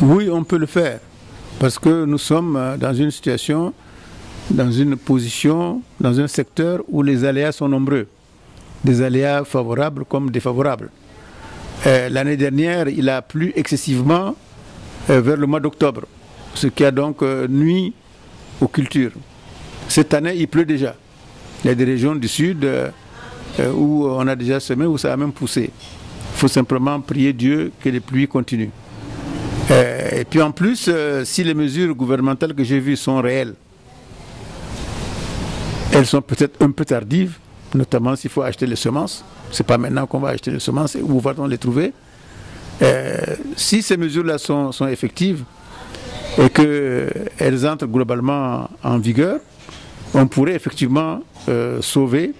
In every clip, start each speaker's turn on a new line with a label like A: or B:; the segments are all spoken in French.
A: Oui, on peut le faire, parce que nous sommes dans une situation, dans une position, dans un secteur où les aléas sont nombreux. Des aléas favorables comme défavorables. L'année dernière, il a plu excessivement vers le mois d'octobre, ce qui a donc nui aux cultures. Cette année, il pleut déjà. Il y a des régions du sud où on a déjà semé, où ça a même poussé. Il faut simplement prier Dieu que les pluies continuent. Et puis en plus, si les mesures gouvernementales que j'ai vues sont réelles, elles sont peut-être un peu tardives, notamment s'il faut acheter les semences. Ce n'est pas maintenant qu'on va acheter les semences, où va-t-on les trouver? Si ces mesures-là sont effectives et qu'elles entrent globalement en vigueur, on pourrait effectivement sauver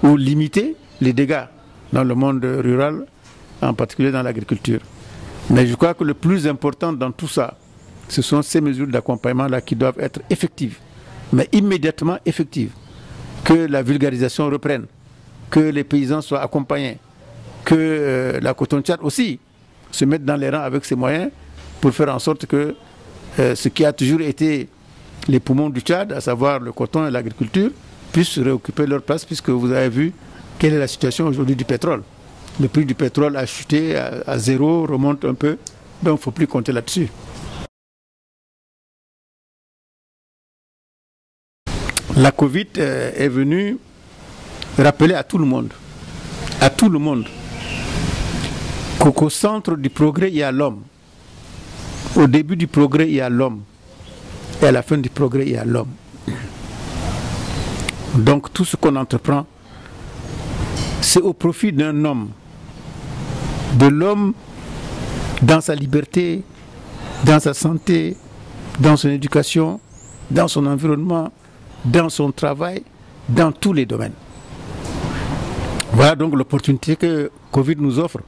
A: ou limiter les dégâts dans le monde rural, en particulier dans l'agriculture. Mais je crois que le plus important dans tout ça, ce sont ces mesures d'accompagnement-là qui doivent être effectives, mais immédiatement effectives. Que la vulgarisation reprenne, que les paysans soient accompagnés, que la Coton-Tchad aussi se mette dans les rangs avec ses moyens pour faire en sorte que ce qui a toujours été les poumons du Tchad, à savoir le coton et l'agriculture, puissent réoccuper leur place, puisque vous avez vu quelle est la situation aujourd'hui du pétrole. Le prix du pétrole a chuté à zéro, remonte un peu, donc il ne faut plus compter là-dessus. La Covid est venue rappeler à tout le monde, qu'au centre du progrès, il y a l'homme. Au début du progrès, il y a l'homme. Et à la fin du progrès, il y a l'homme. Donc tout ce qu'on entreprend, c'est au profit d'un homme. De l'homme dans sa liberté, dans sa santé, dans son éducation, dans son environnement, dans son travail, dans tous les domaines. Voilà donc l'opportunité que Covid nous offre.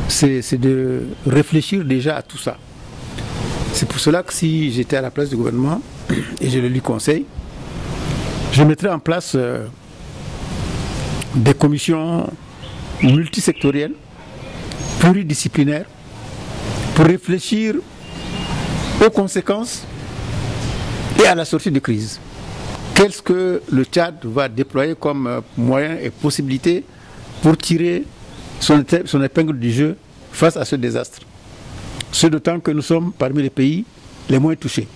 A: C'est de réfléchir déjà à tout ça. C'est pour cela que si j'étais à la place du gouvernement, et je le lui conseille, je mettrais en place des commissions multisectorielles, pluridisciplinaires, pour réfléchir aux conséquences et à la sortie de crise. Qu'est-ce que le Tchad va déployer comme moyens et possibilités pour tirer son épingle du jeu face à ce désastre? Ce d'autant que nous sommes parmi les pays les moins touchés.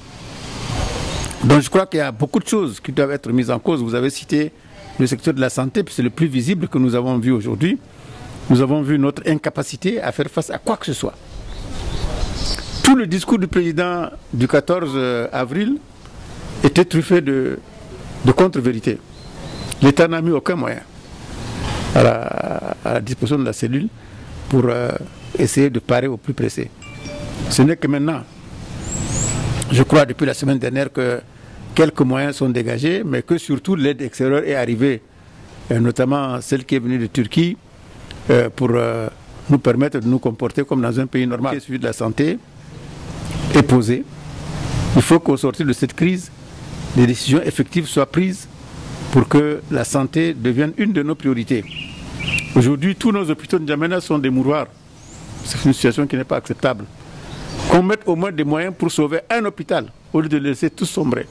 A: Donc je crois qu'il y a beaucoup de choses qui doivent être mises en cause. Vous avez cité le secteur de la santé, puis c'est le plus visible que nous avons vu aujourd'hui. Nous avons vu notre incapacité à faire face à quoi que ce soit. Tout le discours du président du 14 avril était truffé de contre-vérités. L'État n'a mis aucun moyen à la disposition de la cellule pour essayer de parer au plus pressé. Ce n'est que maintenant, je crois depuis la semaine dernière, que quelques moyens sont dégagés, mais que surtout l'aide extérieure est arrivée, notamment celle qui est venue de Turquie, pour nous permettre de nous comporter comme dans un pays normal. Celui de la santé est posé. Il faut qu'au sortir de cette crise, des décisions effectives soient prises pour que la santé devienne une de nos priorités. Aujourd'hui, tous nos hôpitaux de N'Djamena sont des mouroirs. C'est une situation qui n'est pas acceptable. Qu'on mette au moins des moyens pour sauver un hôpital, au lieu de laisser tout sombrer.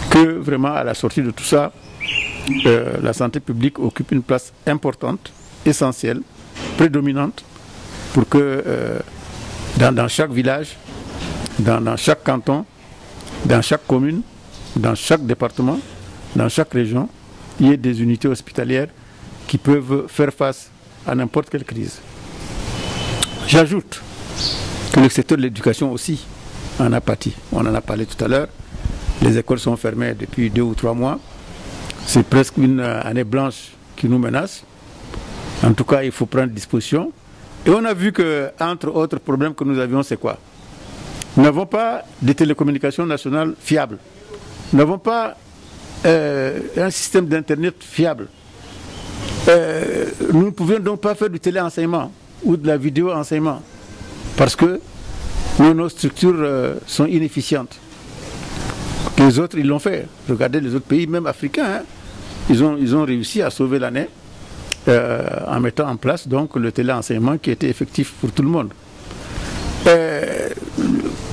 A: Que vraiment, à la sortie de tout ça, la santé publique occupe une place importante, essentielle, prédominante, pour que dans chaque village, dans chaque canton, dans chaque commune, dans chaque département, dans chaque région, il y ait des unités hospitalières qui peuvent faire face à n'importe quelle crise. J'ajoute que le secteur de l'éducation aussi en a pâti. On en a parlé tout à l'heure. Les écoles sont fermées depuis 2 ou 3 mois. C'est presque une année blanche qui nous menace. En tout cas, il faut prendre disposition. Et on a vu que, entre autres problèmes que nous avions, c'est quoi? Nous n'avons pas de télécommunications nationales fiables. Nous n'avons pas un système d'internet fiable. Nous ne pouvions donc pas faire du téléenseignement ou de la vidéo-enseignement parce que nos structures sont inefficientes. Les autres, ils l'ont fait. Regardez les autres pays, même africains, hein, ils ont réussi à sauver l'année en mettant en place donc le téléenseignement qui était effectif pour tout le monde.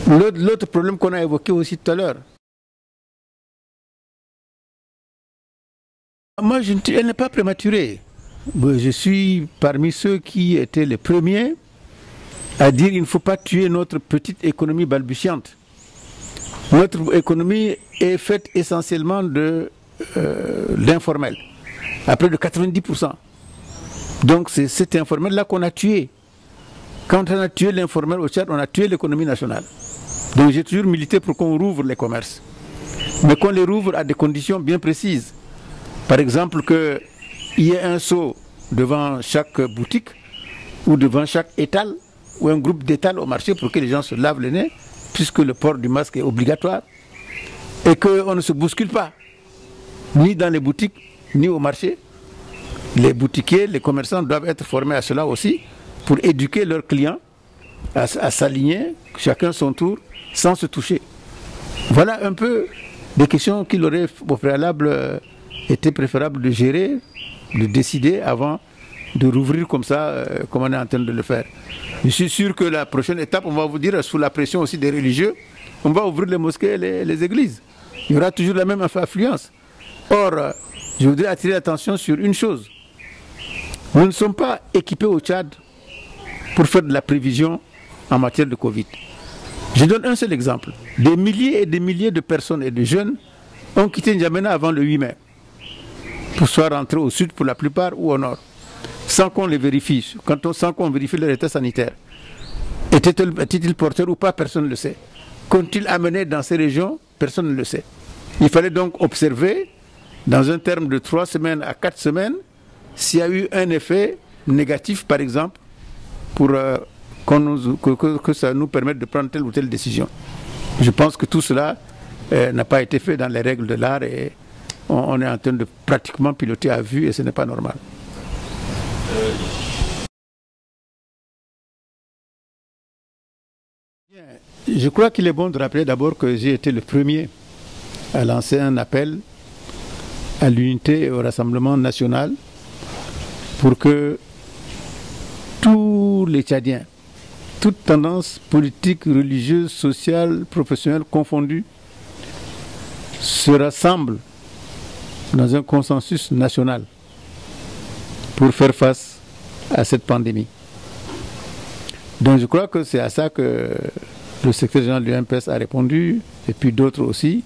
A: L'autre problème qu'on a évoqué aussi tout à l'heure. Moi, elle n'est pas prématurée. Je suis parmi ceux qui étaient les premiers à dire qu'il ne faut pas tuer notre petite économie balbutiante. Notre économie est faite essentiellement d'informel, à près de 90%. Donc c'est cet informel-là qu'on a tué. Quand on a tué l'informel au Tchad, on a tué l'économie nationale. Donc j'ai toujours milité pour qu'on rouvre les commerces. Mais qu'on les rouvre à des conditions bien précises. Par exemple, qu'il y ait un seau devant chaque boutique ou devant chaque étal ou un groupe d'étals au marché pour que les gens se lavent le nez, puisque le port du masque est obligatoire, et qu'on ne se bouscule pas, ni dans les boutiques, ni au marché. Les boutiquiers, les commerçants doivent être formés à cela aussi, pour éduquer leurs clients à s'aligner, chacun son tour, sans se toucher. Voilà un peu des questions qu'il aurait au préalable été préférable de gérer, de décider avant de rouvrir comme ça, comme on est en train de le faire. Je suis sûr que la prochaine étape, on va vous dire, sous la pression aussi des religieux, on va ouvrir les mosquées et les églises. Il y aura toujours la même affluence. Or, je voudrais attirer l'attention sur une chose. Nous ne sommes pas équipés au Tchad pour faire de la prévision en matière de Covid. Je donne un seul exemple. Des milliers et des milliers de personnes et de jeunes ont quitté N'Djamena avant le 8 mai pour soit rentrer au sud pour la plupart ou au nord, sans qu'on les vérifie, sans qu'on vérifie leur état sanitaire. Étaient-ils porteurs ou pas? Personne ne le sait. Qu'ont-ils amené dans ces régions? Personne ne le sait. Il fallait donc observer, dans un terme de 3 semaines à 4 semaines, s'il y a eu un effet négatif, par exemple, pour que ça nous permette de prendre telle ou telle décision. Je pense que tout cela n'a pas été fait dans les règles de l'art et on est en train de pratiquement piloter à vue et ce n'est pas normal. Je crois qu'il est bon de rappeler d'abord que j'ai été le premier à lancer un appel à l'unité et au Rassemblement national pour que tous les Tchadiens, toutes tendances politiques, religieuses, sociales, professionnelles confondues, se rassemblent dans un consensus national pour faire face à cette pandémie. Donc je crois que c'est à ça que le secrétaire général du MPS a répondu, et puis d'autres aussi,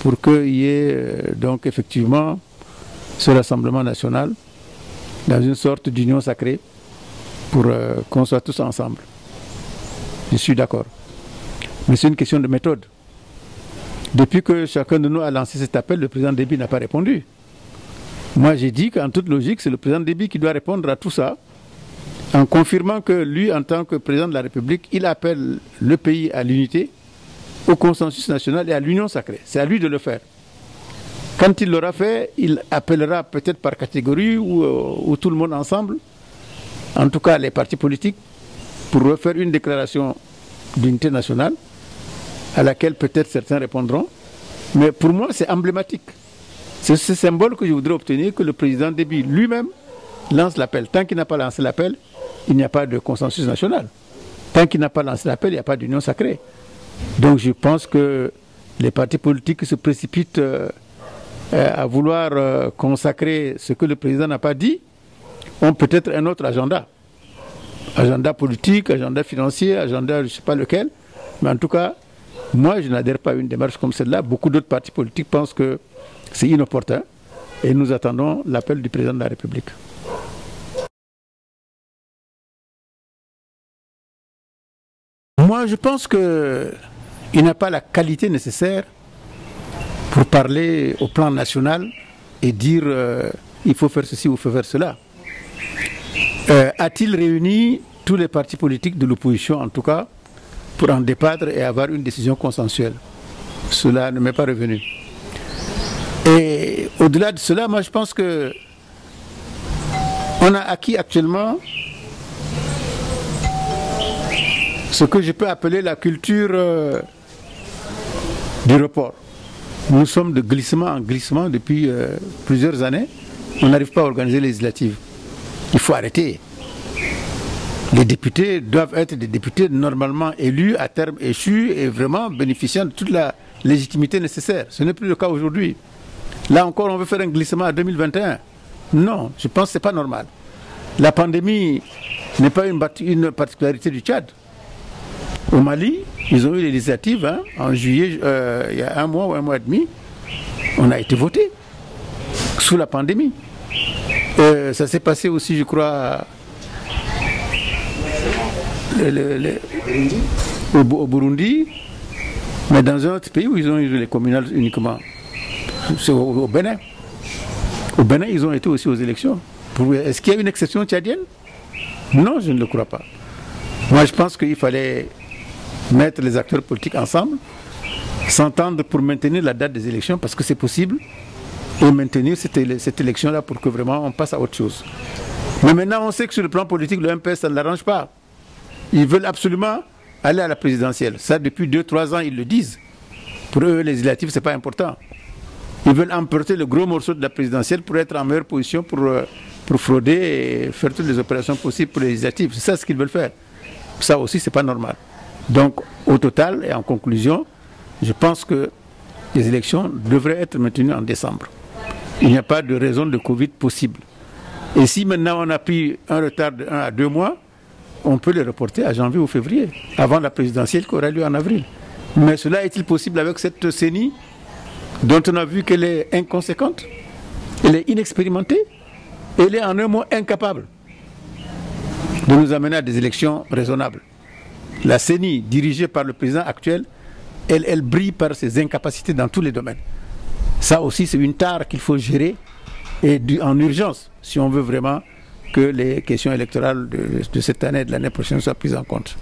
A: pour qu'il y ait donc effectivement ce rassemblement national dans une sorte d'union sacrée pour qu'on soit tous ensemble. Je suis d'accord. Mais c'est une question de méthode. Depuis que chacun de nous a lancé cet appel, le président Déby n'a pas répondu. Moi j'ai dit qu'en toute logique, c'est le président Déby qui doit répondre à tout ça, en confirmant que lui, en tant que président de la République, il appelle le pays à l'unité, au consensus national et à l'union sacrée. C'est à lui de le faire. Quand il l'aura fait, il appellera peut-être par catégorie ou tout le monde ensemble, en tout cas les partis politiques, pour refaire une déclaration d'unité nationale, à laquelle peut-être certains répondront. Mais pour moi, c'est emblématique. C'est ce symbole que je voudrais obtenir, que le président Déby lui-même lance l'appel. Tant qu'il n'a pas lancé l'appel, il n'y a pas de consensus national. Tant qu'il n'a pas lancé l'appel, il n'y a pas d'union sacrée. Donc je pense que les partis politiques se précipitent à vouloir consacrer ce que le président n'a pas dit, ont peut-être un autre agenda. Agenda politique, agenda financier, agenda je ne sais pas lequel. Mais en tout cas, moi je n'adhère pas à une démarche comme celle-là. Beaucoup d'autres partis politiques pensent que c'est inopportun et nous attendons l'appel du président de la République. Moi, je pense qu'il n'a pas la qualité nécessaire pour parler au plan national et dire il faut faire ceci ou il faut faire cela. A-t-il réuni tous les partis politiques de l'opposition, en tout cas, pour en débattre et avoir une décision consensuelle? Cela ne m'est pas revenu. Et au-delà de cela, moi je pense que on a acquis actuellement ce que je peux appeler la culture du report. Nous sommes de glissement en glissement depuis plusieurs années. On n'arrive pas à organiser les législatives. Il faut arrêter. Les députés doivent être des députés normalement élus, à terme échus et vraiment bénéficiant de toute la légitimité nécessaire. Ce n'est plus le cas aujourd'hui. Là encore, on veut faire un glissement à 2021. Non, je pense que ce n'est pas normal. La pandémie n'est pas une particularité du Tchad. Au Mali, ils ont eu les législatives en juillet, il y a un mois ou un mois et demi. On a été voté sous la pandémie. Ça s'est passé aussi, je crois, au Burundi, mais dans un autre pays où ils ont eu les communales uniquement. C'est au Bénin. Au Bénin, ils ont été aussi aux élections. Est-ce qu'il y a une exception tchadienne? Non, je ne le crois pas. Moi, je pense qu'il fallait mettre les acteurs politiques ensemble, s'entendre pour maintenir la date des élections, parce que c'est possible, et maintenir cette élection-là pour que vraiment on passe à autre chose. Mais maintenant, on sait que sur le plan politique, le MPS, ça ne l'arrange pas. Ils veulent absolument aller à la présidentielle. Ça, depuis 2-3 ans, ils le disent. Pour eux, les législatives, ce n'est pas important. Ils veulent emporter le gros morceau de la présidentielle pour être en meilleure position pour frauder et faire toutes les opérations possibles pour les législatives. C'est ça ce qu'ils veulent faire. Ça aussi, ce n'est pas normal. Donc, au total et en conclusion, je pense que les élections devraient être maintenues en décembre. Il n'y a pas de raison de Covid possible. Et si maintenant on a pris un retard de 1 à 2 mois, on peut le reporter à janvier ou février, avant la présidentielle qui aura lieu en avril. Mais cela est-il possible avec cette CENI dont on a vu qu'elle est inconséquente, elle est inexpérimentée, et elle est en un mot incapable de nous amener à des élections raisonnables. La CENI, dirigée par le président actuel, elle brille par ses incapacités dans tous les domaines. Ça aussi, c'est une tare qu'il faut gérer et en urgence, si on veut vraiment que les questions électorales de cette année et de l'année prochaine soient prises en compte.